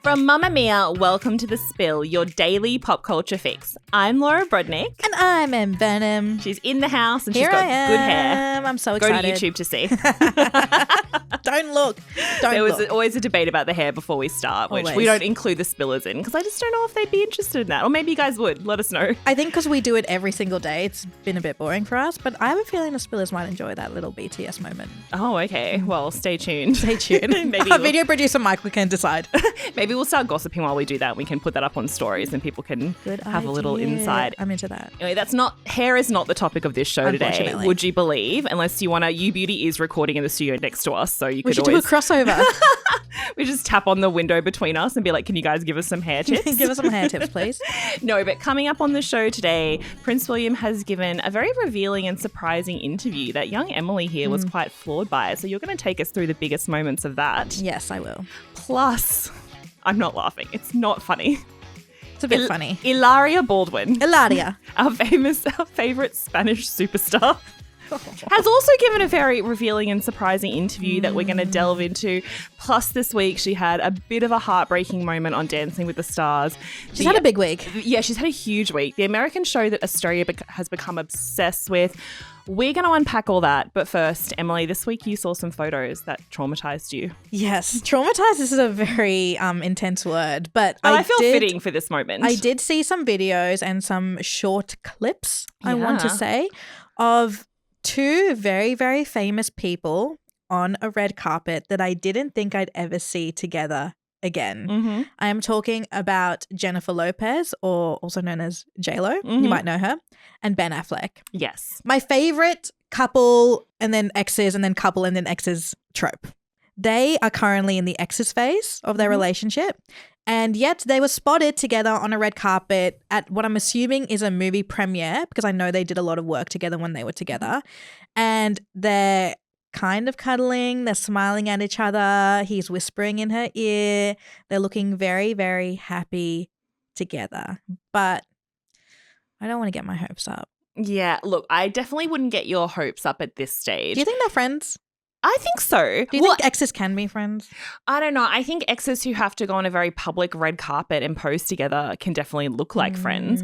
From Mamma Mia, welcome to The Spill, your daily pop culture fix. I'm Laura Brodnick. And I'm Em Venom. She's in the house and Here she's got I am. good hair. I'm so excited. Go to YouTube to see. Don't look. There was always a debate about the hair before we start, which we don't include the spillers in because I just don't know if they'd be interested in that. Or maybe you guys would. Let us know. I think because we do it every single day, it's been a bit boring for us. But I have a feeling the spillers might enjoy that little BTS moment. Oh, okay. Well, stay tuned. Stay tuned. Maybe Our video producer Mike, we can decide. Maybe we'll start gossiping while we do that. We can put that up on stories and people can have a little insight. I'm into that. Anyway, hair is not the topic of this show today, would you believe? Unless you want to, U Beauty is recording in the studio next to us, so you could always do a crossover. We just tap on the window between us and be like, can you guys give us some hair tips? Give us some hair tips, please. No, but coming up on the show today, Prince William has given a very revealing and surprising interview that young Emily here was quite floored by. So you're going to take us through the biggest moments of that. Yes, I will. Plus, I'm not laughing. It's not funny. It's a bit funny. Hilaria Baldwin. Hilaria. Our favourite Spanish superstar. Has also given a very revealing and surprising interview that we're going to delve into. Plus, this week, she had a bit of a heartbreaking moment on Dancing with the Stars. She's had a big week. Yeah, she's had a huge week. The American show that Australia has become obsessed with. We're going to unpack all that. But first, Emily, this week you saw some photos that traumatized you. Yes. Traumatized is a very intense word. But I feel fitting for this moment. I did see some videos and some short clips, I want to say, of two very, very famous people on a red carpet that I didn't think I'd ever see together again. Mm-hmm. I am talking about Jennifer Lopez, or also known as J.Lo. You might know her, and Ben Affleck. Yes. My favorite couple and then exes and then couple and then exes trope. They are currently in the exes phase of their relationship. And yet they were spotted together on a red carpet at what I'm assuming is a movie premiere, because I know they did a lot of work together when they were together. And they're kind of cuddling. They're smiling at each other. He's whispering in her ear. They're looking very, very happy together. But I don't want to get my hopes up. Yeah, look, I definitely wouldn't get your hopes up at this stage. Do you think they're friends? I think so. Do you think exes can be friends? I don't know. I think exes who have to go on a very public red carpet and pose together can definitely look like friends.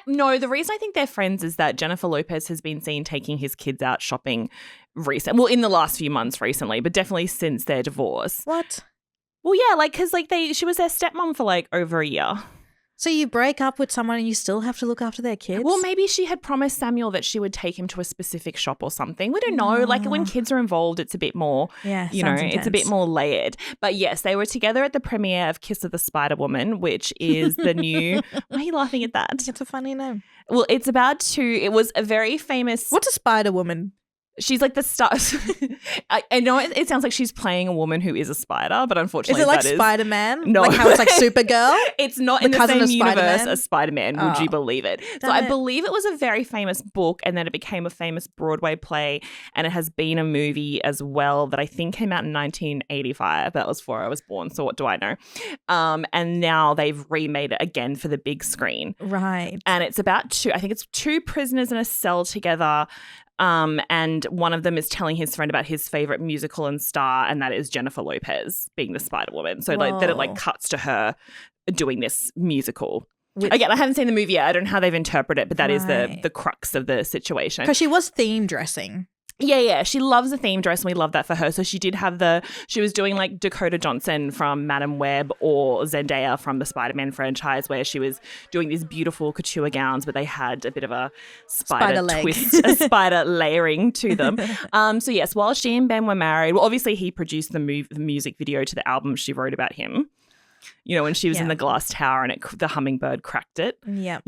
No, the reason I think they're friends is that Jennifer Lopez has been seen taking his kids out shopping in the last few months recently, but definitely since their divorce. What? Well, yeah, because she was their stepmom for over a year. So you break up with someone and you still have to look after their kids? Well, maybe she had promised Samuel that she would take him to a specific shop or something. We don't know. Like when kids are involved, it's a bit more, it's a bit more layered. But yes, they were together at the premiere of Kiss of the Spider-Woman, which is the new... Why are you laughing at that? It's a funny name. Well, it was a very famous... What's a Spider-Woman? She's like the star. I know it sounds like she's playing a woman who is a spider, but unfortunately, is it like Spider-Man? No, like how it's like Supergirl. It's not in the same universe as Spider-Man. Would you believe it? So I believe it was a very famous book, and then it became a famous Broadway play, and it has been a movie as well that I think came out in 1985. That was before I was born. So what do I know? And now they've remade it again for the big screen. Right. And it's about two prisoners in a cell together. And one of them is telling his friend about his favorite musical and star, and that is Jennifer Lopez being the Spider-Woman. So then it cuts to her doing this musical. Again, I haven't seen the movie yet. I don't know how they've interpreted it, but that is the crux of the situation. Because she was theme dressing. Yeah. She loves a theme dress and we love that for her. So she was doing like Dakota Johnson from Madam Web or Zendaya from the Spider-Man franchise, where she was doing these beautiful couture gowns, but they had a bit of a spider twist, a spider layering to them. So yes, while she and Ben were married, well, obviously he produced the music video to the album she wrote about him. You know, when she was in the glass tower and the hummingbird cracked it. Yeah.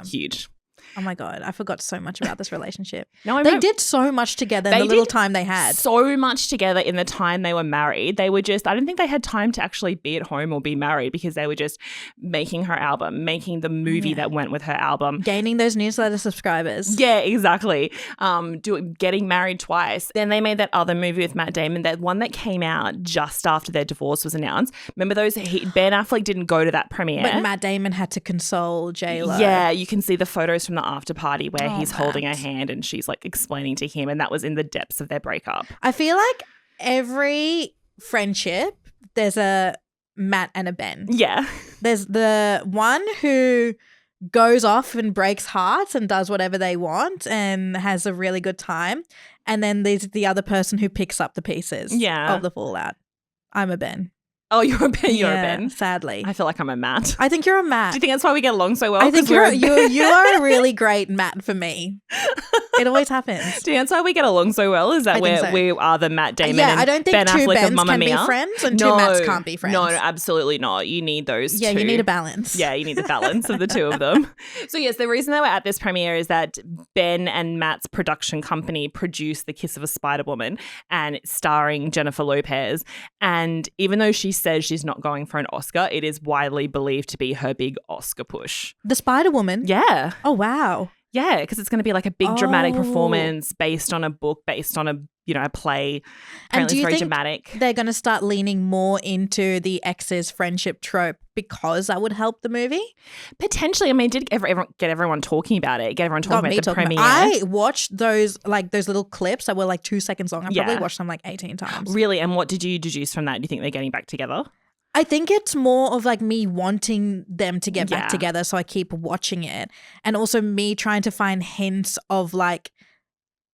Huge. Oh my God, I forgot so much about this relationship. They did so much together in the little time they had. So much together in the time they were married. They were I don't think they had time to actually be at home or be married, because they were just making her album, making the movie that went with her album. Gaining those newsletter subscribers. Yeah, exactly. Getting married twice. Then they made that other movie with Matt Damon, that one that came out just after their divorce was announced. Remember those? Ben Affleck didn't go to that premiere. But Matt Damon had to console J.Lo. Yeah, you can see the photos from the after party where he's holding her hand and she's like explaining to him, and that was in the depths of their breakup. I feel like every friendship there's a Matt and a Ben. Yeah. There's the one who goes off and breaks hearts and does whatever they want and has a really good time. And then there's the other person who picks up the pieces of the fallout. I'm a Ben. Oh, you're a Ben. You're a Ben. Sadly. I feel like I'm a Matt. I think you're a Matt. Do you think that's why we get along so well? I think you are a really great Matt for me. It always happens. Do you think that's why we get along so well? Is that we are the Matt Damon and I don't think Ben two Affleck Bens of Mamma can Mia? be friends and two Matts can't be friends. No, absolutely not. You need those two. Yeah, you need a balance. Yeah, you need the balance of the two of them. So yes, the reason that we're at this premiere is that Ben and Matt's production company produced The Kiss of a Spider-Woman, and it's starring Jennifer Lopez. And even though she says she's not going for an Oscar, it is widely believed to be her big Oscar push. The Spider-Woman? Yeah. Oh, wow. Yeah, because it's going to be like a big dramatic performance based on a book, based on a play. Apparently and do you it's very think dramatic. They're going to start leaning more into the ex's friendship trope because that would help the movie? Potentially. I mean, it did get everyone talking about it. Get everyone talking about the premiere. I watched those little clips that were like 2 seconds long. I probably watched them like 18 times. Really? And what did you deduce from that? Do you think they're getting back together? I think it's more of like me wanting them to get back together, so I keep watching it. And also me trying to find hints of like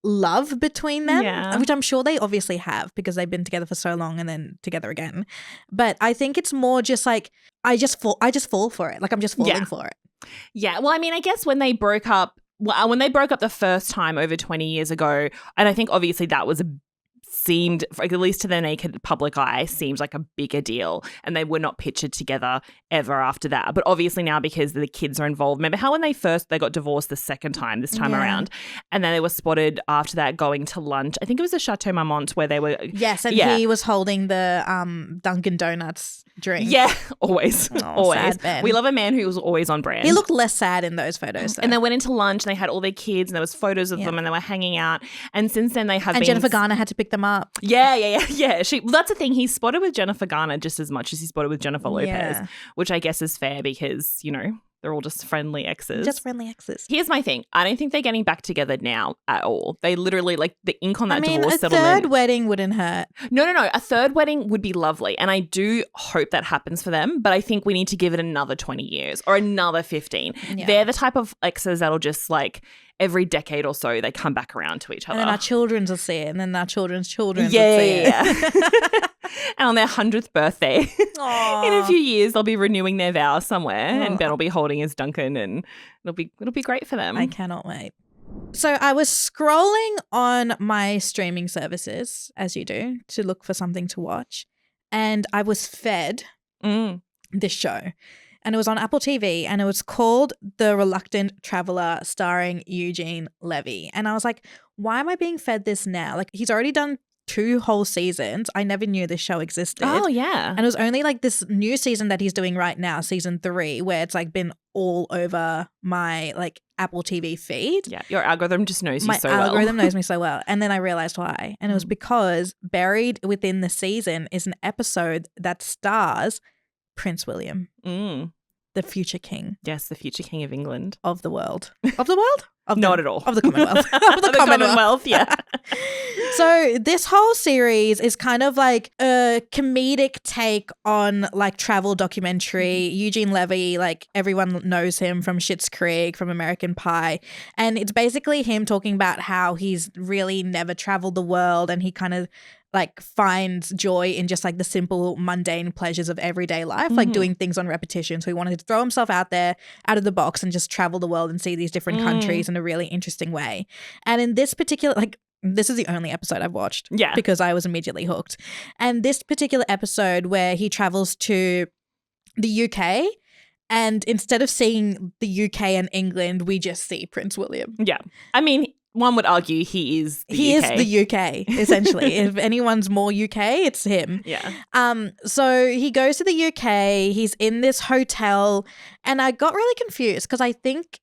love between them, which I'm sure they obviously have because they've been together for so long and then together again. But I think it's more just like I just fall for it. Like I'm just falling for it. Yeah. Well, I mean, I guess when they broke up the first time over 20 years ago, and I think obviously that was seemed, at least to the naked public eye, seemed like a bigger deal, and they were not pictured together ever after that. But obviously now, because the kids are involved, remember how when they got divorced the second time, this time around, and then they were spotted after that going to lunch. I think it was a Chateau Marmont where they were. Yes, and he was holding the Dunkin' Donuts drink. Yeah, always. Always. Sad Ben. We love a man who was always on brand. He looked less sad in those photos, though. And they went into lunch and they had all their kids and there was photos of them and they were hanging out. And since then they have been. And Jennifer Garner had to pick them up. Yeah. That's the thing. He's spotted with Jennifer Garner just as much as he's spotted with Jennifer Lopez, which I guess is fair because, they're all just friendly exes. Just friendly exes. Here's my thing. I don't think they're getting back together now at all. They literally, like, the ink on that divorce a settlement. third wedding wouldn't hurt. No. A third wedding would be lovely. And I do hope that happens for them. But I think we need to give it another 20 years or another 15. Yeah. They're the type of exes that'll just, like, every decade or so, they come back around to each other. And then our children's will see it. And then our children's children will see it. Yeah. And on their 100th birthday, in a few years, they'll be renewing their vows somewhere and Ben will be holding his Duncan and it'll be great for them. I cannot wait. So I was scrolling on my streaming services, as you do, to look for something to watch. And I was fed this show. And it was on Apple TV and it was called The Reluctant Traveler, starring Eugene Levy. And I was like, why am I being fed this now? Like, he's already done 2 whole seasons. I never knew this show existed. Oh, yeah. And it was only like this new season that he's doing right now, season 3, where it's like been all over my like Apple TV feed. Yeah, your algorithm just knows you so well. My algorithm knows me so well. And then I realized why. And it was because buried within the season is an episode that stars Prince William. The future king. Yes, the future king of England. Of the world. Of the world? Not at all. Of the Commonwealth. Of the Commonwealth, yeah. So this whole series is kind of like a comedic take on like travel documentary. Eugene Levy, like everyone knows him from Schitt's Creek, from American Pie. And it's basically him talking about how he's really never traveled the world and he kind of like finds joy in just like the simple mundane pleasures of everyday life, like doing things on repetition. So he wanted to throw himself out there, out of the box and just travel the world and see these different countries in a really interesting way. And in this particular, like, this is the only episode I've watched because I was immediately hooked. And this particular episode where he travels to the UK and instead of seeing the UK and England, we just see Prince William. Yeah. I mean, one would argue he is the UK. He is the UK, essentially. If anyone's more UK, it's him. Yeah. So he goes to the UK. He's in this hotel. And I got really confused because I think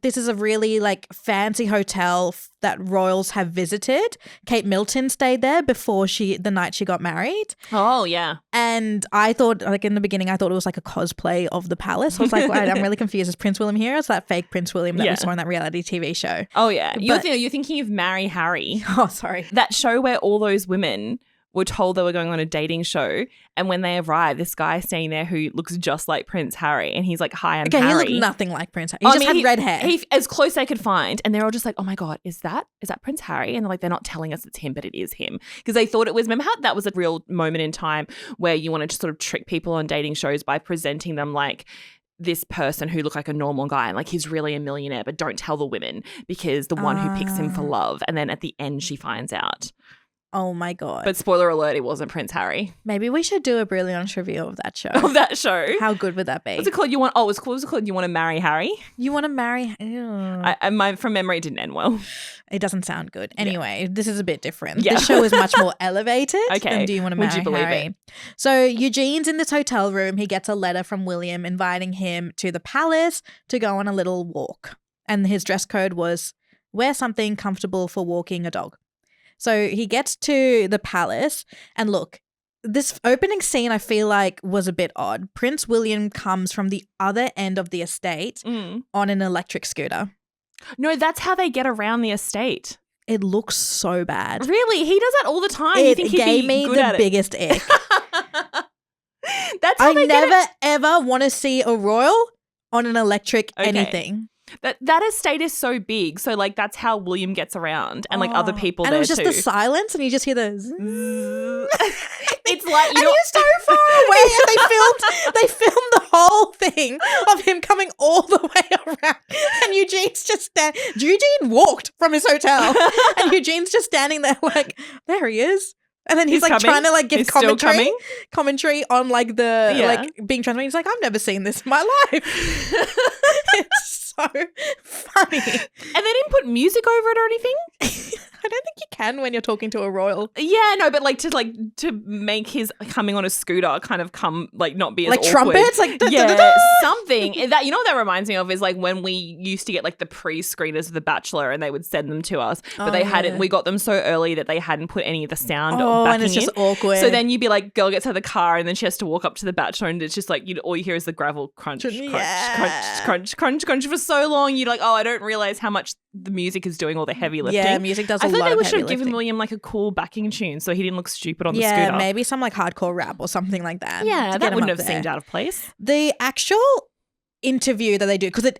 this is a really like fancy hotel that royals have visited. Kate Middleton stayed there before the night she got married. Oh, yeah. And I thought, like in the beginning, I thought it was like a cosplay of the palace. I was like, I'm really confused. Is Prince William here? Or is that fake Prince William that we saw in that reality TV show? Oh, yeah. You're thinking of Marry Harry. Oh, sorry. That show where all those women were told they were going on a dating show, and when they arrive, this guy standing there who looks just like Prince Harry, and he's like, "Hi, I'm Harry." He looked nothing like Prince Harry. He just had red hair. He, as close as they could find, and they're all just like, "Oh my god, is that Prince Harry?" And they're like, "They're not telling us it's him, but it is him," because they thought it was. Remember how that was a real moment in time where you wanted to sort of trick people on dating shows by presenting them like this person who looked like a normal guy and like he's really a millionaire, but don't tell the women because the one who picks him for love, and then at the end she finds out. Oh my god. But spoiler alert, it wasn't Prince Harry. Maybe we should do a Brilliant review of that show. Of that show. How good would that be? What's it called? It's called You Want to Marry Harry? You Want to Marry? From memory, it didn't end well. It doesn't sound good. Anyway, This is a bit different. Yeah. This show is much more elevated than Do You Want to Marry Would you believe Harry? it? So Eugene's in this hotel room. He gets a letter from William inviting him to the palace to go on a little walk. And his dress code was wear something comfortable for walking a dog. So he gets to the palace, and look, this opening scene I feel like was a bit odd. Prince William comes from the other end of the estate on an electric scooter. No, that's how they get around the estate. It looks so bad. Really? He does that all the time. It you think gave me the biggest ick. That's how I never ever want to see a royal on an electric anything. That estate is so big, so like that's how William gets around, and like other people. And there it was just too. the silence, and you just hear the. It's like and he's so far away, and they filmed the whole thing of him coming all the way around, and Eugene's just Eugene walked from his hotel, and Eugene's just standing there like, there he is. And then he's like coming. Trying to like give commentary on like the like being transparent. He's like, I've never seen this in my life. It's so funny. And they didn't put music over it or anything? I don't think you can when you're talking to a royal. Yeah, no, but to make his coming on a scooter kind of come like not be as like awkward. Trumpets, like something that what that reminds me of is like when we used to get like the pre-screeners of The Bachelor and they would send them to us, but they hadn't. We got them so early that they hadn't put any of the sound. And it's just awkward. So then you'd be like, girl gets out of the car and then she has to walk up to The Bachelor and it's just like all you hear is the gravel crunch, crunch for so long. You're like, oh, I don't realize how much the music is doing all the heavy lifting. Yeah, music does a lot of heavy lifting. I thought they should have given William like a cool backing tune so he didn't look stupid on the scooter. Yeah, maybe some like hardcore rap or something like that. Yeah, that wouldn't have seemed out of place. The actual interview that they do, because it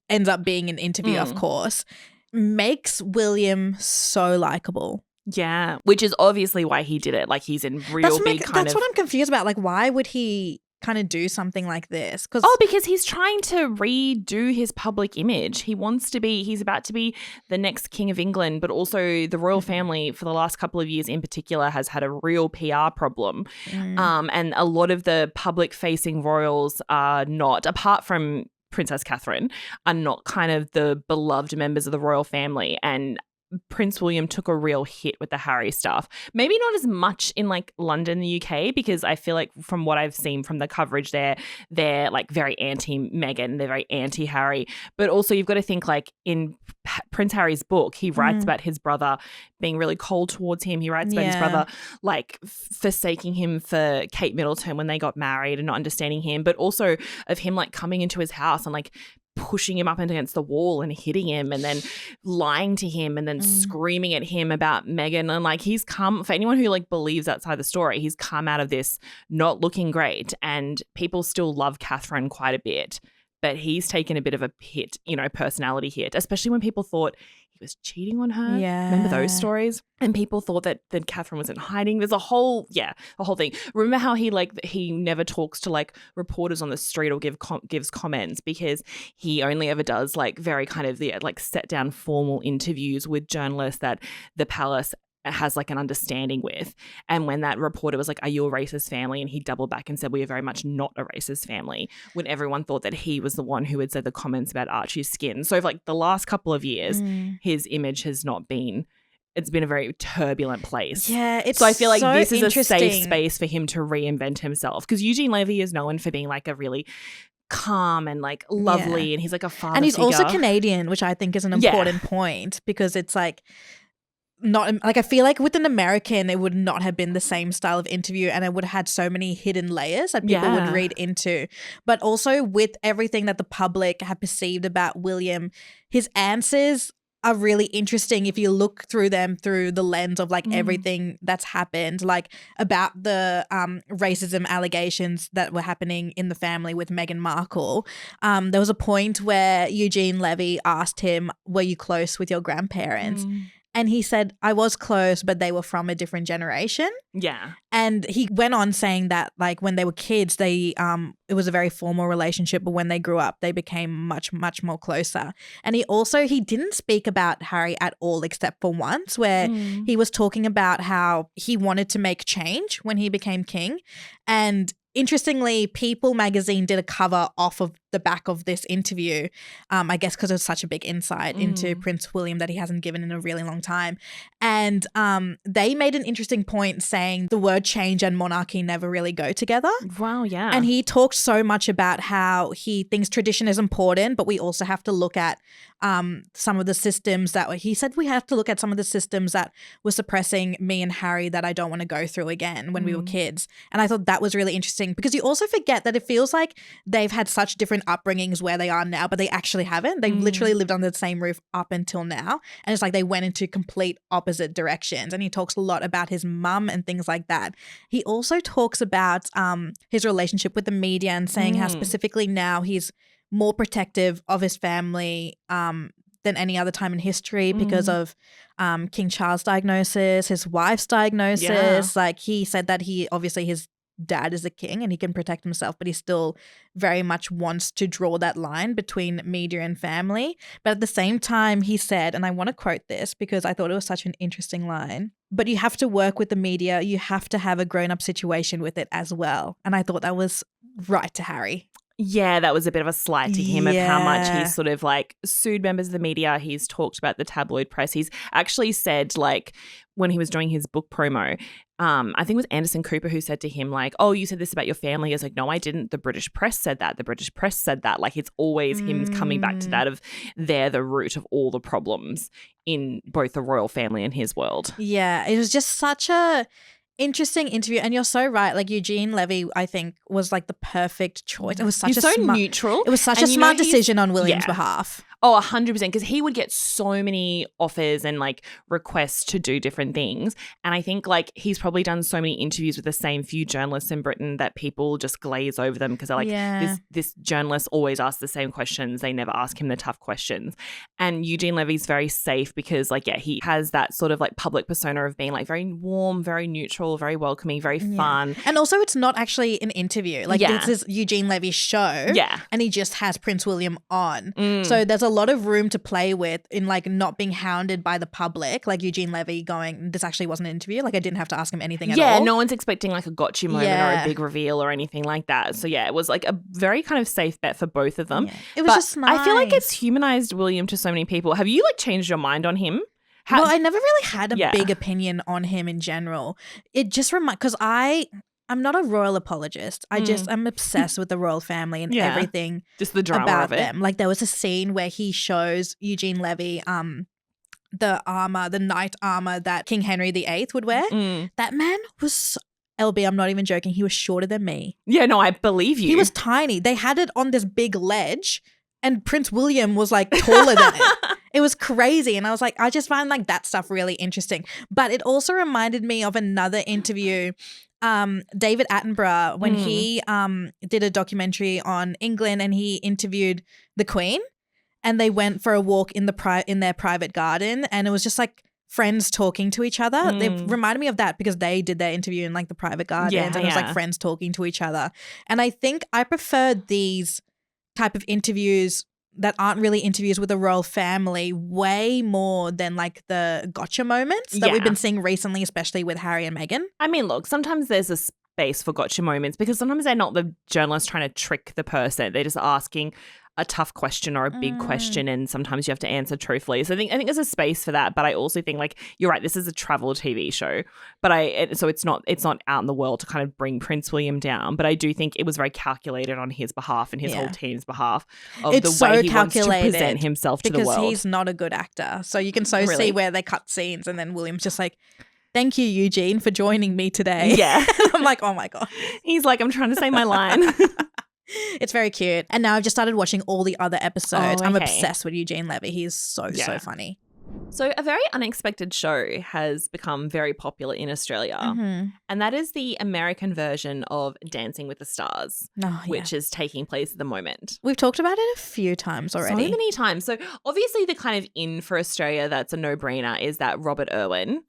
ends up being an interview, of course, makes William so likable. Yeah, which is obviously why he did it. Like he's in real big kind of... That's what I'm confused about. Like why would he kind of do something like this? Because he's trying to redo his public image. He's about to be the next King of England, but also the royal family for the last couple of years in particular has had a real PR problem. And a lot of the public facing royals are not, apart from Princess Catherine, are not kind of the beloved members of the royal family. And Prince William took a real hit with the Harry stuff. Maybe not as much in like London, the UK, because I feel like from what I've seen from the coverage there, they're like very anti-Meghan, they're very anti-Harry. But also you've got to think like in Prince Harry's book, he writes about his brother being really cold towards him. He writes about his brother like forsaking him for Kate Middleton when they got married and not understanding him, but also of him like coming into his house and like pushing him up against the wall and hitting him and then lying to him and then screaming at him about Meghan. And like he's come, for anyone who like believes outside the story, he's come out of this not looking great, and people still love Catherine quite a bit, but he's taken a bit of a hit, personality hit, especially when people thought he was cheating on her. Yeah. Remember those stories? And people thought that Catherine was in hiding. There's a whole thing. Remember how he never talks to like reporters on the street or gives comments, because he only ever does like very kind of set down formal interviews with journalists that the palace has like an understanding with. And when that reporter was like, are you a racist family? And he doubled back and said, we are very much not a racist family, when everyone thought that he was the one who had said the comments about Archie's skin. So for like the last couple of years, his image has not been, it's been a very turbulent place. Yeah, so I feel like this is a safe space for him to reinvent himself, because Eugene Levy is known for being like a really calm and like lovely, and he's like a father and he's figure. Also Canadian, which I think is an important point, because it's like not like, I feel like with an American it would not have been the same style of interview, and it would have had so many hidden layers that people would read into. But also with everything that the public have perceived about William, his answers are really interesting if you look through them through the lens of like everything that's happened, like about the racism allegations that were happening in the family with Meghan Markle. There was a point where Eugene Levy asked him, were you close with your grandparents? And he said, I was close, but they were from a different generation. Yeah. And he went on saying that like when they were kids, they it was a very formal relationship, but when they grew up, they became much, much more closer. And he didn't speak about Harry at all except for once where he was talking about how he wanted to make change when he became king. And interestingly, People magazine did a cover off of the back of this interview, I guess because it was such a big insight into Prince William that he hasn't given in a really long time. And they made an interesting point saying the word change and monarchy never really go together. Wow, yeah. And he talked so much about how he thinks tradition is important, but we also have to look at some of the systems that he said we have to look at some of the systems that were suppressing me and Harry that I don't want to go through again when we were kids. And I thought that was really interesting because you also forget that it feels like they've had such different upbringings where they are now, but they actually haven't. They've literally lived under the same roof up until now. And it's like they went into complete opposite directions. And he talks a lot about his mum and things like that. He also talks about his relationship with the media and saying how specifically now he's more protective of his family than any other time in history because of King Charles' diagnosis, his wife's diagnosis. Yeah. Like he said that his dad is a king and he can protect himself, but he still very much wants to draw that line between media and family. But at the same time, he said, and I want to quote this because I thought it was such an interesting line, but you have to work with the media. You have to have a grown-up situation with it as well. And I thought that was right to Harry. Yeah, that was a bit of a slight to him of how much he's sort of like sued members of the media. He's talked about the tabloid press. He's actually said like when he was doing his book promo, I think it was Anderson Cooper who said to him like, oh, you said this about your family. He was like, no, I didn't. The British press said that. The British press said that. Like it's always him coming back to that of they're the root of all the problems in both the royal family and his world. Yeah, it was just such a interesting interview, and you're so right. Like Eugene Levy, I think, was like the perfect choice. It was such He's so neutral. It was such a smart decision on William's behalf. Oh, 100%, because he would get so many offers and like requests to do different things. And I think like he's probably done so many interviews with the same few journalists in Britain that people just glaze over them because they're like, this journalist always asks the same questions. They never ask him the tough questions. And Eugene Levy's very safe because like, yeah, he has that sort of like public persona of being like very warm, very neutral, very welcoming, very fun. And also it's not actually an interview. Like this is Eugene Levy's show. Yeah. And he just has Prince William on. So there's a lot of room to play with in like not being hounded by the public, like Eugene Levy going, this actually wasn't an interview, like I didn't have to ask him anything at all. Yeah, no one's expecting like a gotcha moment or a big reveal or anything like that. So yeah, it was like a very kind of safe bet for both of them. Yeah. It was just nice. I feel like it's humanized William to so many people. Have you like changed your mind on him? Well, I never really had a big opinion on him in general. It just because I'm not a royal apologist. I'm obsessed with the royal family and everything just the drama about of it. them. Like there was a scene where he shows Eugene Levy the armor, the knight armor that King Henry VIII would wear. That man was LB, I'm not even joking. He was shorter than me. Yeah, no, I believe you. He was tiny. They had it on this big ledge and Prince William was like taller than it. It was crazy. And I was like, I just find like that stuff really interesting. But it also reminded me of another interview. David Attenborough, when he did a documentary on England and he interviewed the Queen and they went for a walk in their private garden and it was just like friends talking to each other. It reminded me of that because they did their interview in like the private gardens and it was like friends talking to each other. And I think I preferred these type of interviews that aren't really interviews with the royal family way more than like the gotcha moments that we've been seeing recently, especially with Harry and Meghan. I mean, look, sometimes there's a space for gotcha moments because sometimes they're not the journalist trying to trick the person. They're just asking a tough question or a big question and sometimes you have to answer truthfully. So I think there's a space for that, but I also think like you're right, this is a travel TV show. But so it's not out in the world to kind of bring Prince William down, but I do think it was very calculated on his behalf and his whole team's behalf of it's the way so he wants to present himself to the world. Because he's not a good actor. So you can see where they cut scenes and then William's just like, thank you, Eugene, for joining me today. Yeah. I'm like, oh my God. He's like, I'm trying to say my line. It's very cute. And now I've just started watching all the other episodes. I'm obsessed with Eugene Levy. He's so funny. So a very unexpected show has become very popular in Australia, and that is the American version of Dancing with the Stars, which is taking place at the moment. We've talked about it a few times already. So many times. So obviously the kind of in for Australia that's a no-brainer is that Robert Irwin,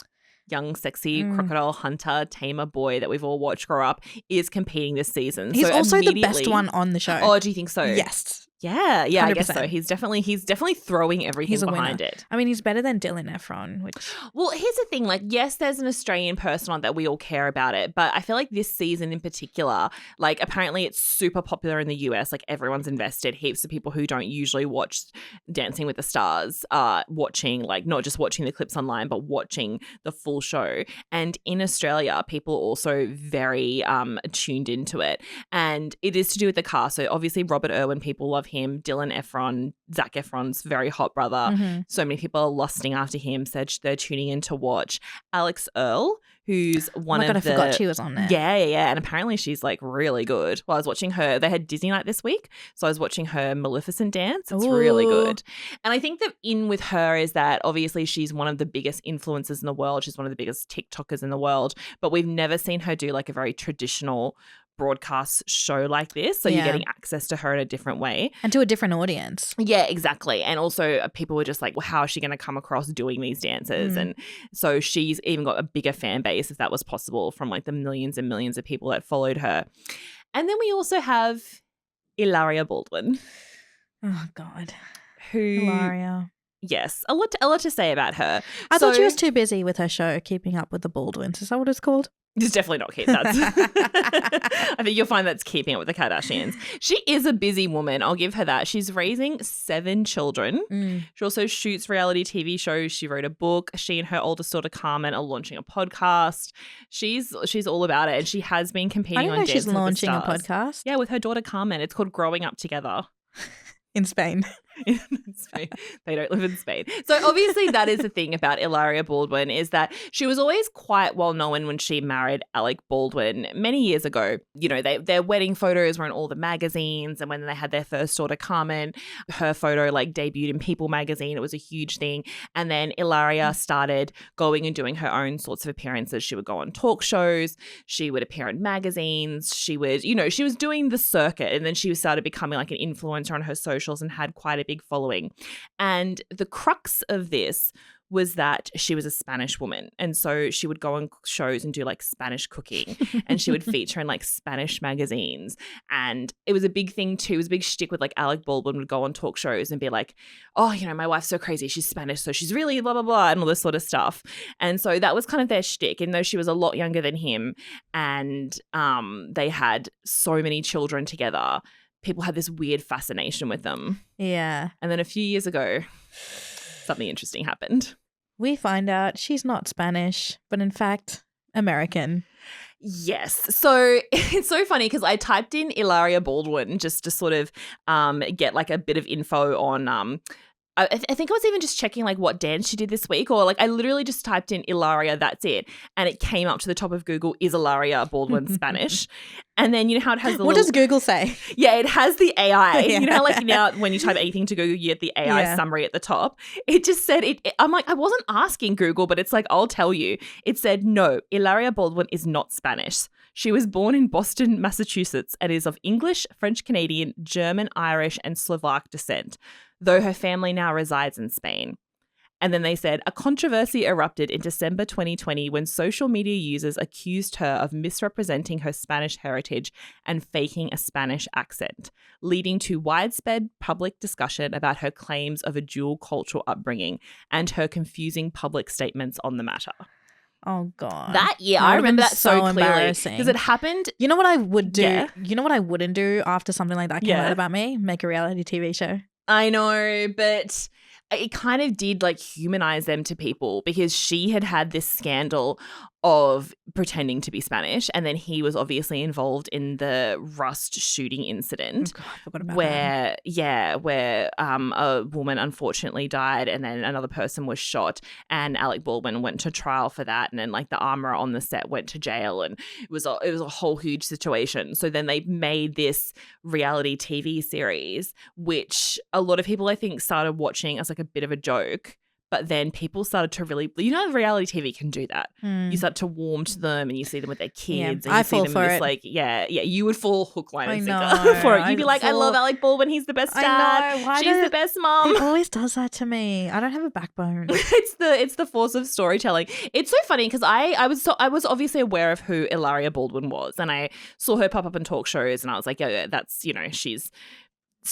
young, sexy crocodile hunter, tamer boy that we've all watched grow up, is competing this season. He's so also the best one on the show. Oh, do you think so? Yes. Yeah, 100%. I guess so. 100%. He's definitely throwing everything behind it. I mean, he's better than Dylan Efron, which... Well, here's the thing. Like, yes, there's an Australian person on that we all care about it, but I feel like this season in particular, like, apparently it's super popular in the US. Like, everyone's invested. Heaps of people who don't usually watch Dancing with the Stars are watching, like, not just watching the clips online, but watching the full show. And in Australia, people are also very tuned into it. And it is to do with the cast. So obviously Robert Irwin, people love him. Dylan Efron, Zac Efron's very hot brother. So many people are lusting after him, said they're tuning in to watch. Alex Earle, who's one of the... I forgot she was on there. Yeah. And apparently she's like really good. Well, I was watching her. They had Disney Night this week. So I was watching her Maleficent dance. It's really good. And I think that in with her is that obviously she's one of the biggest influencers in the world. She's one of the biggest TikTokers in the world. But we've never seen her do like a very traditional broadcast show like this. So you're getting access to her in a different way. And to a different audience. Yeah, exactly. And also people were just like, well, how is she going to come across doing these dances? And so she's even got a bigger fan base, if that was possible, from like the millions and millions of people that followed her. And then we also have Hilaria Baldwin. Oh, God. Hilaria. Yes, a lot to say about her. I thought she was too busy with her show, Keeping Up with the Baldwins. Is that what it's called? It's definitely not keeping that. I think you'll find that's Keeping Up with the Kardashians. She is a busy woman. I'll give her that. She's raising 7 children. She also shoots reality TV shows. She wrote a book. She and her oldest daughter Carmen are launching a podcast. She's all about it, and she has been competing. I didn't on know Dancing she's with the launching a Stars. podcast. Yeah, with her daughter Carmen. It's called Growing Up Together. In Spain. In Spain. They don't live in Spain. So obviously that is the thing about Hilaria Baldwin, is that she was always quite well known when she married Alec Baldwin many years ago. You know, their wedding photos were in all the magazines, and when they had their first daughter Carmen, her photo like debuted in People magazine. It was a huge thing. And then Hilaria started going and doing her own sorts of appearances. She would go on talk shows. She would appear in magazines. She would, she was doing the circuit, and then she started becoming like an influencer on her socials and had quite a big following. And the crux of this was that she was a Spanish woman. And so she would go on shows and do like Spanish cooking, and she would feature in like Spanish magazines. And it was a big thing too. It was a big shtick with like Alec Baldwin would go on talk shows and be like, oh, my wife's so crazy. She's Spanish, so she's really blah, blah, blah, and all this sort of stuff. And so that was kind of their shtick. And though she was a lot younger than him, and they had so many children together, people had this weird fascination with them. Yeah. And then a few years ago, something interesting happened. We find out she's not Spanish, but in fact, American. Yes. So it's so funny because I typed in Hilaria Baldwin just to sort of get like a bit of info on I think I was even just checking like what dance she did this week, or like I literally just typed in Hilaria, that's it. And it came up to the top of Google, is Hilaria Baldwin Spanish? And then you know how it has the What does Google say? Yeah, it has the AI. Yeah. You know how like now when you type anything to Google, you get the AI summary at the top. It just said I'm like, I wasn't asking Google, but it's like, I'll tell you. It said, no, Hilaria Baldwin is not Spanish. She was born in Boston, Massachusetts, and is of English, French Canadian, German, Irish, and Slovak descent, though her family now resides in Spain. And then they said, a controversy erupted in December 2020 when social media users accused her of misrepresenting her Spanish heritage and faking a Spanish accent, leading to widespread public discussion about her claims of a dual cultural upbringing and her confusing public statements on the matter. Oh, God. That year, I remember that so clearly embarrassing. because it happened. You know what I would do? Yeah. You know what I wouldn't do after something like that came out about me? Make a reality TV show. I know, but it kind of did like humanize them to people because she had this scandal of pretending to be Spanish, and then he was obviously involved in the Rust shooting incident. Oh God, I forgot about where a woman unfortunately died, and then another person was shot, and Alec Baldwin went to trial for that, and then like the armorer on the set went to jail, and it was a whole huge situation. So then they made this reality TV series, which a lot of people I think started watching as like a bit of a joke. But then people started to really, reality TV can do that. You start to warm to them and you see them with their kids. And I you see fall them for in this, it. like, you would fall hook, line, and I sinker know. for it. You'd be like, I love Alec Baldwin. He's the best dad. She's the best mom. It always does that to me. I don't have a backbone. It's the force of storytelling. It's so funny because I was obviously aware of who Hilaria Baldwin was, and I saw her pop up in talk shows, and I was like, yeah, that's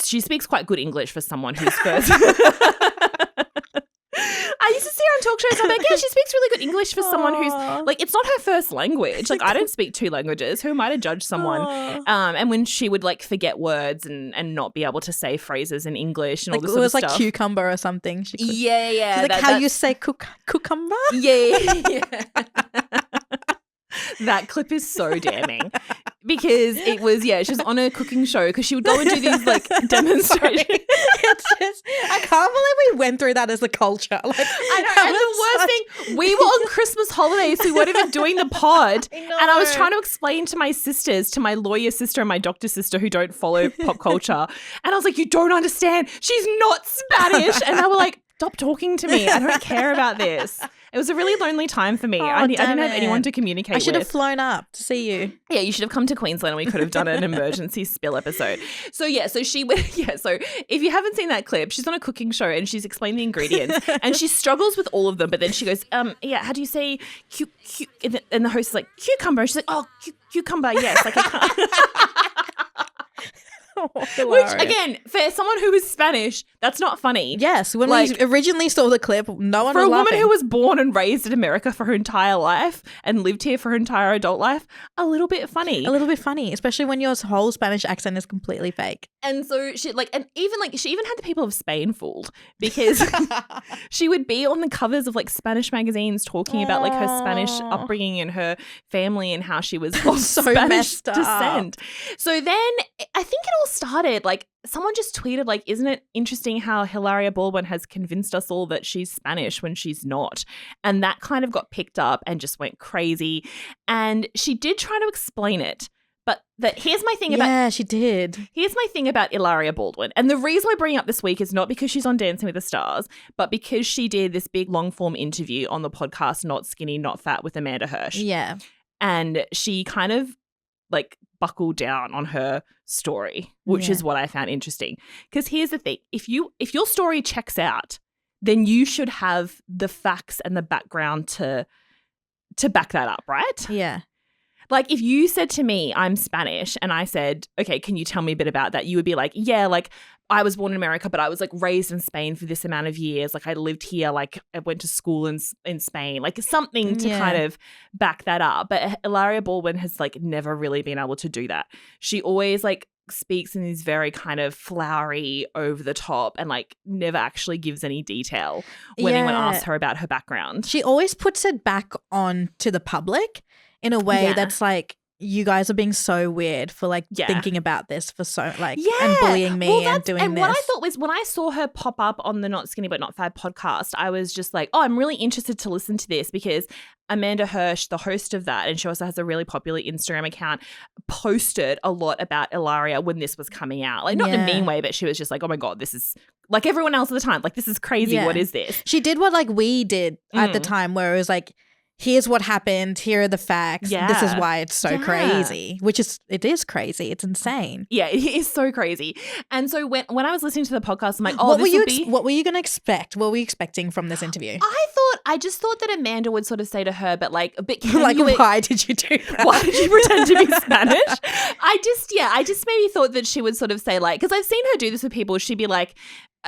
she speaks quite good English for someone who's first. I used to see her on talk shows. I'm like, yeah, she speaks really good English for someone who's like, it's not her first language. Like, I don't speak 2 languages. Who am I to judge someone? And when she would like forget words and not be able to say phrases in English and all this sort of stuff. It was like cucumber or something. She could, yeah. Like how you say cucumber? Yeah. That clip is so damning because it was, she's on a cooking show because she would go and do these like demonstrations. It's just, I can't believe we went through that as a culture. Like, I know. And the worst thing, we were on Christmas holidays, so we weren't even doing the pod. And I was trying to explain to my sisters, to my lawyer sister and my doctor sister who don't follow pop culture. And I was like, you don't understand. She's not Spanish. And they were like, stop talking to me. I don't care about this. It was a really lonely time for me. I didn't have anyone to communicate with. I should have flown up to see you. Yeah, you should have come to Queensland and we could have done an emergency spill episode. So she went, so if you haven't seen that clip, she's on a cooking show and she's explaining the ingredients and she struggles with all of them. But then she goes, how do you say and the host is like, cucumber. She's like, oh, cucumber, yes. Like, I can't. Which, again, for someone who is Spanish, that's not funny. Yes, when we originally saw the clip, no one was laughing. For a woman who was born and raised in America for her entire life and lived here for her entire adult life, a little bit funny. A little bit funny, especially when your whole Spanish accent is completely fake. And so she even had the people of Spain fooled because she would be on the covers of like Spanish magazines talking about like her Spanish upbringing and her family and how she was of so Spanish descent. So then I think it all started like someone just tweeted like, isn't it interesting how Hilaria Baldwin has convinced us all that she's Spanish when she's not? And that kind of got picked up and just went crazy. And she did try to explain it. But here's my thing about... Yeah, she did. Here's my thing about Hilaria Baldwin. And the reason we're bringing up this week is not because she's on Dancing with the Stars, but because she did this big long-form interview on the podcast Not Skinny, Not Fat with Amanda Hirsch. Yeah. And she kind of like buckled down on her story, which is what I found interesting. Because here's the thing. If your story checks out, then you should have the facts and the background to back that up, right? Yeah. Like if you said to me, I'm Spanish, and I said, okay, can you tell me a bit about that? You would be like, yeah, like I was born in America, but I was like raised in Spain for this amount of years. Like I lived here, like I went to school in Spain, like something to kind of back that up. But Hilaria Baldwin has like never really been able to do that. She always like speaks in these very kind of flowery, over the top, and like never actually gives any detail when anyone asks her about her background. She always puts it back on to the public in a way that's like, you guys are being so weird for like thinking about this for so like and bullying me and doing this. And what I thought was when I saw her pop up on the Not Skinny But Not Fat podcast, I was just like, oh, I'm really interested to listen to this because Amanda Hirsch, the host of that, and she also has a really popular Instagram account, posted a lot about Hilaria when this was coming out. Like not in a mean way, but she was just like, oh my God, this is like everyone else at the time. Like this is crazy. What is this? She did what like we did at the time where it was like, here's what happened. Here are the facts. Yeah. This is why it's so crazy, it is crazy. It's insane. Yeah, it is so crazy. And so when I was listening to the podcast, I'm like, oh, what were you going to expect? What were you expecting from this interview? I just thought that Amanda would sort of say to her, but like, why did you do that? Why did you pretend to be Spanish? I just maybe thought that she would sort of say like, because I've seen her do this with people. She'd be like,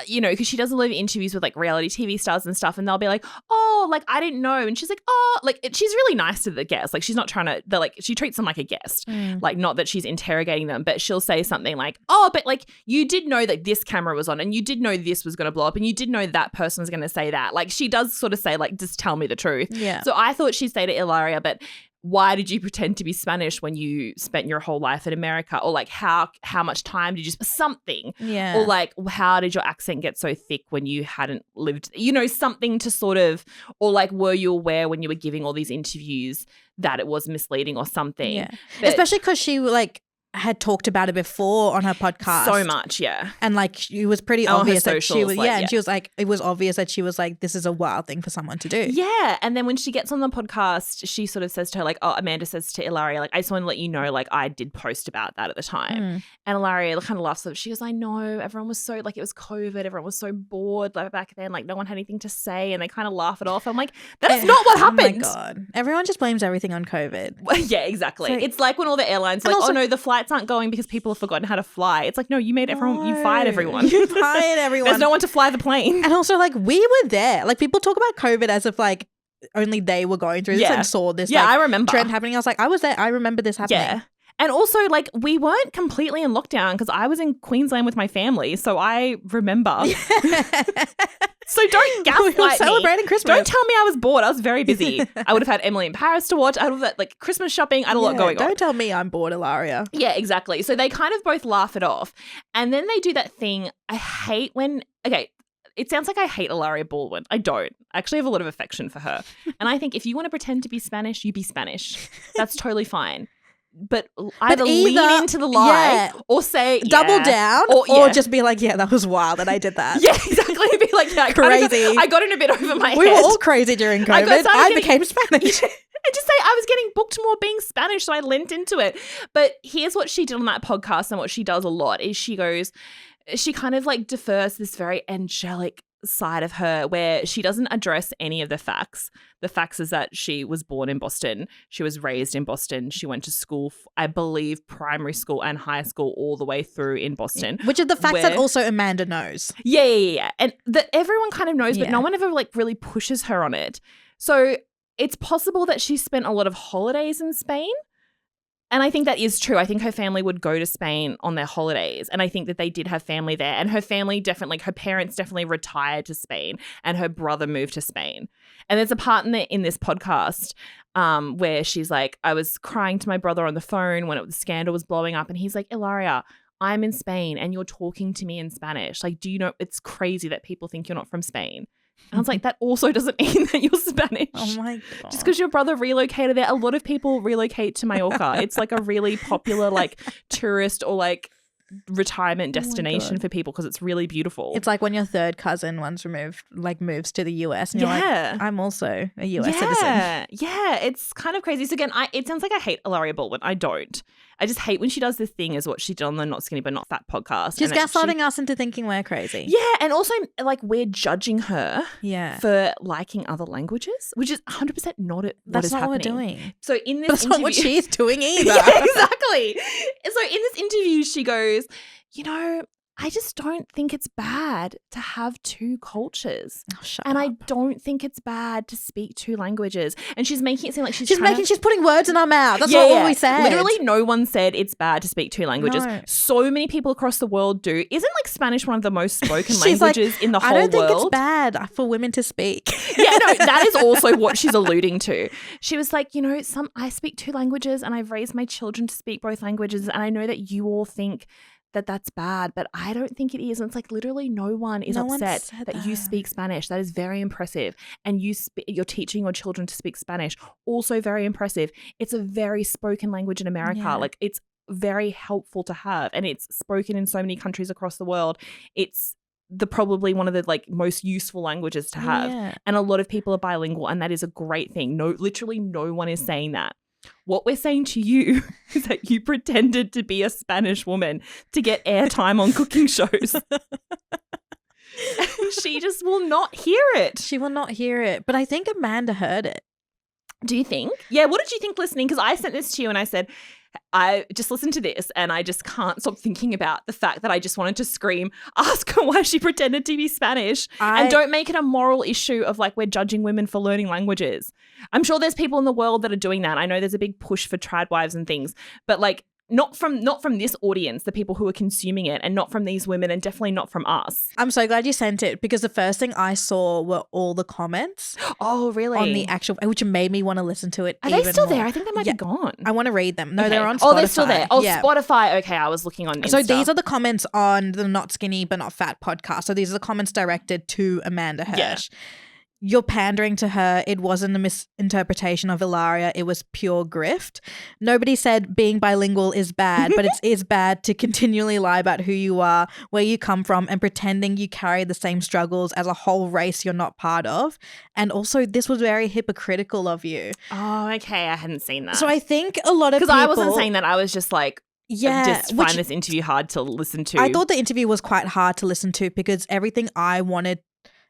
you know, because she does a lot of interviews with like reality TV stars and stuff, and they'll be like, oh, like I didn't know. And she's like, oh, like she's really nice to the guest. Like she's not trying to, they're like, she treats them like a guest. Like not that she's interrogating them, but she'll say something like, oh, but like you did know that this camera was on and you did know this was going to blow up and you did know that person was going to say that. Like she does sort of say like, just tell me the truth. Yeah. So I thought she'd say to Hilaria, but why did you pretend to be Spanish when you spent your whole life in America? Or like how much time did you spend? Something. Yeah. Or like how did your accent get so thick when you hadn't lived, you know, something to sort of, or like were you aware when you were giving all these interviews that it was misleading or something? Yeah. But especially because she like had talked about it before on her podcast. So much, yeah. And like it was pretty On her obvious that she socials, was, like, and she was like, it was obvious that she was like, this is a wild thing for someone to do. Yeah. And then when she gets on the podcast, she sort of says to her, like, oh, Amanda says to Hilaria, like, I just want to let you know, like, I did post about that at the time. And Hilaria kind of laughs. She goes, I know, everyone was so, like, it was COVID, everyone was so bored, like, back then, like, no one had anything to say, and they kind of laugh it off. I'm like, that's not what happened. Oh my God. Everyone just blames everything on COVID. Yeah, exactly. So, it's like when all the airlines are like, also, oh no, the flights aren't going because people have forgotten how to fly. It's like, no, you made everyone, you fired everyone. You fired everyone. There's no one to fly the plane. And also, like, we were there. Like, people talk about COVID as if, like, only they were going through this and saw this I remember. trend happening. I was like, I was there. I remember this happening. Yeah. And also, like, we weren't completely in lockdown because I was in Queensland with my family, so I remember. So don't gaslight we were me. Celebrating Christmas. Don't tell me I was bored. I was very busy. I would have had Emily in Paris to watch. I would have had, like, Christmas shopping. I had a lot going on. Don't tell me I'm bored, Hilaria. Yeah, exactly. So they kind of both laugh it off. And then they do that thing. I hate when, okay, it sounds like I hate Hilaria Baldwin. I don't. I actually have a lot of affection for her. And I think if you want to pretend to be Spanish, you be Spanish. That's totally fine. But either lean into the lie or say double down or just be like, yeah, that was wild that I did that. Yeah, exactly. Be like, yeah, crazy. I got in a bit over my head. We were all crazy during COVID. I became Spanish. And just say I was getting booked more being Spanish, so I lent into it. But here's what she did on that podcast, and what she does a lot is she kind of like defers this very angelic side of her where she doesn't address any of the facts. The facts is that she was born in Boston. She was raised in Boston. She went to school, I believe, primary school and high school all the way through in Boston. Which are the facts that also Amanda knows. Yeah. And that everyone kind of knows, but no one ever like really pushes her on it. So it's possible that she spent a lot of holidays in Spain. And I think that is true. I think her family would go to Spain on their holidays. And I think that they did have family there. And her family definitely, like her parents definitely retired to Spain and her brother moved to Spain. And there's a part in this podcast where she's like, I was crying to my brother on the phone when the scandal was blowing up. And he's like, Hilaria, I'm in Spain and you're talking to me in Spanish. Like, do you know, it's crazy that people think you're not from Spain. And I was like, that also doesn't mean that you're Spanish. Oh my God. Just because your brother relocated there. A lot of people relocate to Mallorca. It's like a really popular like tourist or like retirement destination for people because it's really beautiful. It's like when your third cousin once removed like moves to the US and you're like, I'm also a US citizen. Yeah, it's kind of crazy. So again, it sounds like I hate Hilaria Baldwin. I don't. I just hate when she does this thing as what she did on the Not Skinny But Not Fat podcast. She's gaslighting us into thinking we're crazy. Yeah, and also like we're judging her for liking other languages, which is 100% not what That's is not happening. what we're doing. So in this That's interview, not what she's doing either. Yeah, exactly. So in this interview, she goes, you know, I just don't think it's bad to have two cultures. Oh, shut and up. I don't think it's bad to speak two languages. And she's making it seem like she's putting words in our mouth. That's not what we said. Literally no one said it's bad to speak two languages. No. So many people across the world do. Isn't like Spanish one of the most spoken languages in the whole world? I don't think it's bad for women to speak. Yeah, no, that is also what she's alluding to. She was like, you know, I speak two languages and I've raised my children to speak both languages. And I know that you all think that that's bad, but I don't think it is. And it's like literally no one is upset that you speak Spanish. That is very impressive. And you're teaching your children to speak Spanish. Also very impressive. It's a very spoken language in America. Yeah. Like it's very helpful to have, and it's spoken in so many countries across the world. It's probably one of the like most useful languages to have. Yeah. And a lot of people are bilingual, and that is a great thing. Literally no one is saying that. What we're saying to you is that you pretended to be a Spanish woman to get airtime on cooking shows. She just will not hear it. She will not hear it. But I think Amanda heard it. Do you think? Yeah, what did you think listening? Because I sent this to you and I said, I just listened to this and I just can't stop thinking about the fact that I just wanted to scream, ask her why she pretended to be Spanish, and don't make it a moral issue of like we're judging women for learning languages. I'm sure there's people in the world that are doing that. I know there's a big push for trad wives and things, but like not from this audience, the people who are consuming it, and not from these women, and definitely not from us. I'm so glad you sent it, because the first thing I saw were all the comments. Oh, really? On the actual, which made me want to listen to it. Are they still there? I think they might be gone. I want to read them. No, okay. They're on Spotify. Oh, they're still there. Oh, yeah. Spotify. Okay, I was looking on Insta. So these are the comments on the Not Skinny But Not Fat podcast. So these are the comments directed to Amanda Hirsch. you're pandering to her. It wasn't a misinterpretation of Hilaria. It was pure grift. Nobody said being bilingual is bad, but it is bad to continually lie about who you are, where you come from, and pretending you carry the same struggles as a whole race you're not part of. And also, this was very hypocritical of you. Oh, okay. I hadn't seen that. So I think a lot of people... Because I wasn't saying that. I was just like, yeah, just find this interview hard to listen to. I thought the interview was quite hard to listen to because everything I wanted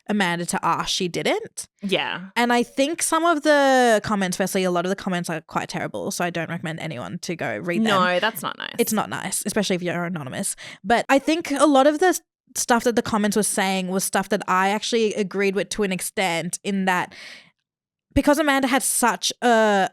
Amanda to ask, she didn't. Yeah. And I think some of the comments, firstly, a lot of the comments are quite terrible. So I don't recommend anyone to go read them. No, that's not nice. It's not nice, especially if you're anonymous. But I think a lot of the stuff that the comments were saying was stuff that I actually agreed with to an extent, in that because Amanda had such a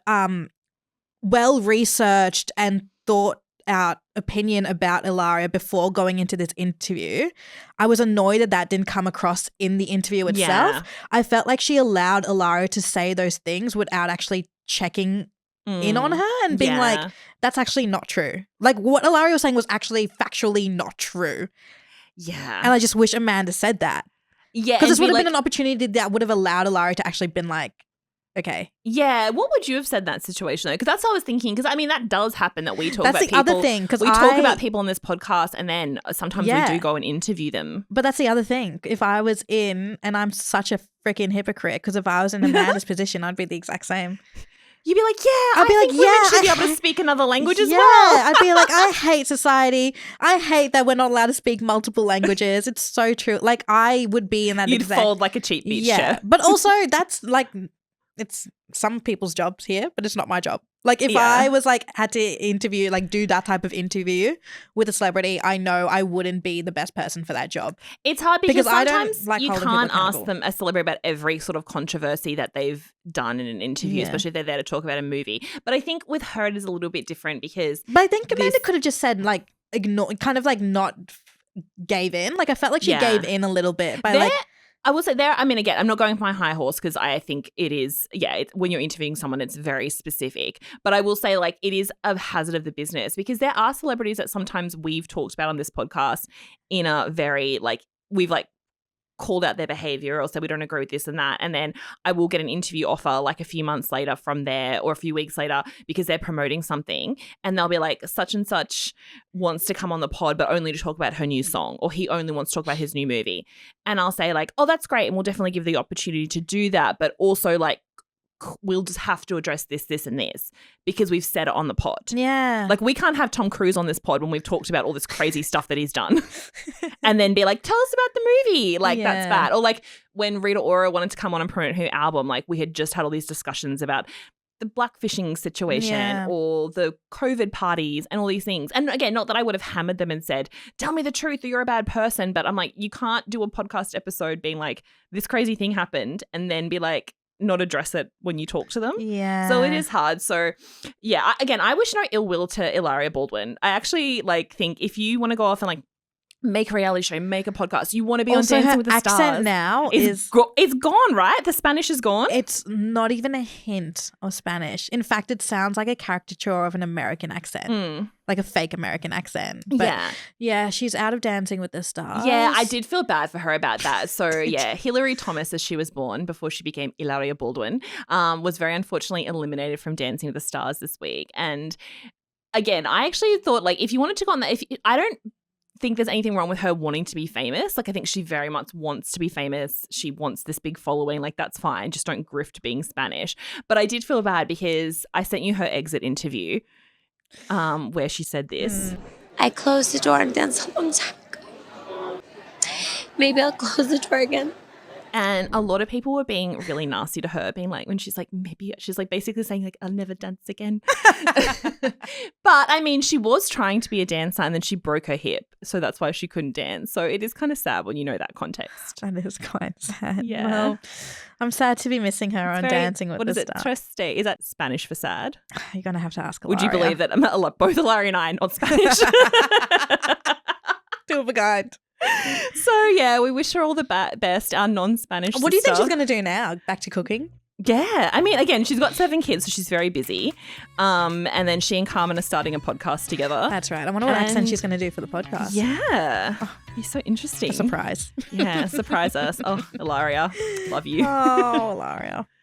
well-researched and thought out opinion about Hilaria before going into this interview, I was annoyed that didn't come across in the interview itself. Yeah. I felt like she allowed Hilaria to say those things without actually checking in on her and being like, that's actually not true. Like what Hilaria was saying was actually factually not true. Yeah. And I just wish Amanda said that. Yeah. Because this would have been an opportunity that would have allowed Hilaria to actually been like, okay. Yeah. What would you have said in that situation though? Because that's what I was thinking. Because I mean, that does happen that we talk that's about the people. Other thing. Because we talk about people on this podcast and then sometimes we do go and interview them. But that's the other thing. If I was in, and I'm such a freaking hypocrite, because if I was in Amanda's position, I'd be the exact same. You'd be like, I think women should be able to speak another language as well. I'd be like, I hate society. I hate that we're not allowed to speak multiple languages. It's so true. Like I would be in that You'd fold like a cheap bitch. Yeah. But also that's like, it's some people's jobs here, but it's not my job. Like if I was like had to interview, like do that type of interview with a celebrity, I know I wouldn't be the best person for that job. It's hard because sometimes I don't like you can't ask them, a celebrity, about every sort of controversy that they've done in an interview, especially if they're there to talk about a movie. But I think with her it is a little bit different because... But I think Amanda could have just said like, ignore, kind of like not gave in. Like I felt like she gave in a little bit by like... I will say there, I mean, again, I'm not going for my high horse because I think it is, when you're interviewing someone, it's very specific. But I will say, like, it is a hazard of the business because there are celebrities that sometimes we've talked about on this podcast in a very, like, we've, like, called out their behavior or said we don't agree with this and that. And then I will get an interview offer like a few months later from there or a few weeks later because they're promoting something and they'll be like, such and such wants to come on the pod but only to talk about her new song, or he only wants to talk about his new movie. And I'll say like, oh, that's great. And we'll definitely give the opportunity to do that. But also like, we'll just have to address this and this because we've said it on the pod. Yeah. Like we can't have Tom Cruise on this pod when we've talked about all this crazy stuff that he's done and then be like, tell us about the movie. Like that's bad. Or like when Rita Ora wanted to come on and promote her album, like we had just had all these discussions about the blackfishing situation or the COVID parties and all these things. And again, not that I would have hammered them and said, tell me the truth or you're a bad person. But I'm like, you can't do a podcast episode being like, this crazy thing happened and then be like, not address it when you talk to them. Yeah. So it is hard. So yeah, again, I wish no ill will to Hilaria Baldwin. I actually like think if you want to go off and like make a reality show, make a podcast, you want to be also, on Dancing her with the accent Stars. now is it's gone, right? The Spanish is gone. It's not even a hint of Spanish. In fact, it sounds like a caricature of an American accent. Like a fake American accent. But yeah, she's out of Dancing with the Stars. Yeah, I did feel bad for her about that. So yeah, Hilary Thomas, as she was born before she became Hilaria Baldwin, was very unfortunately eliminated from Dancing with the Stars this week. And again, I actually thought like if you wanted to go on that, I don't think there's anything wrong with her wanting to be famous. Like I think she very much wants to be famous. She wants this big following. Like that's fine. Just don't grift being Spanish. But I did feel bad because I sent you her exit interview where she said this. I closed the door and danced a long time ago. Maybe I'll close the door again. And a lot of people were being really nasty to her, being like, when she's like, maybe she's like basically saying like, I'll never dance again. But I mean, she was trying to be a dancer and then she broke her hip. So that's why she couldn't dance. So it is kind of sad when you know that context. That is quite sad. Yeah. Well, I'm sad to be missing her on Dancing with the Stars. What is it? Triste? Is that Spanish for sad? You're going to have to ask Hilaria. Would you believe that both Hilaria and I are not Spanish? Two of a kind. So yeah, we wish her all the best, our non-Spanish What do you think sister. she's going to do now? Back to cooking? Yeah. I mean, again, she's got 7 kids, so she's very busy. And then she and Carmen are starting a podcast together. That's right. I wonder what accent she's going to do for the podcast. Yeah. Oh, you're so interesting. A surprise. Yeah, surprise us. Oh, Hilaria. Love you. Oh, Hilaria.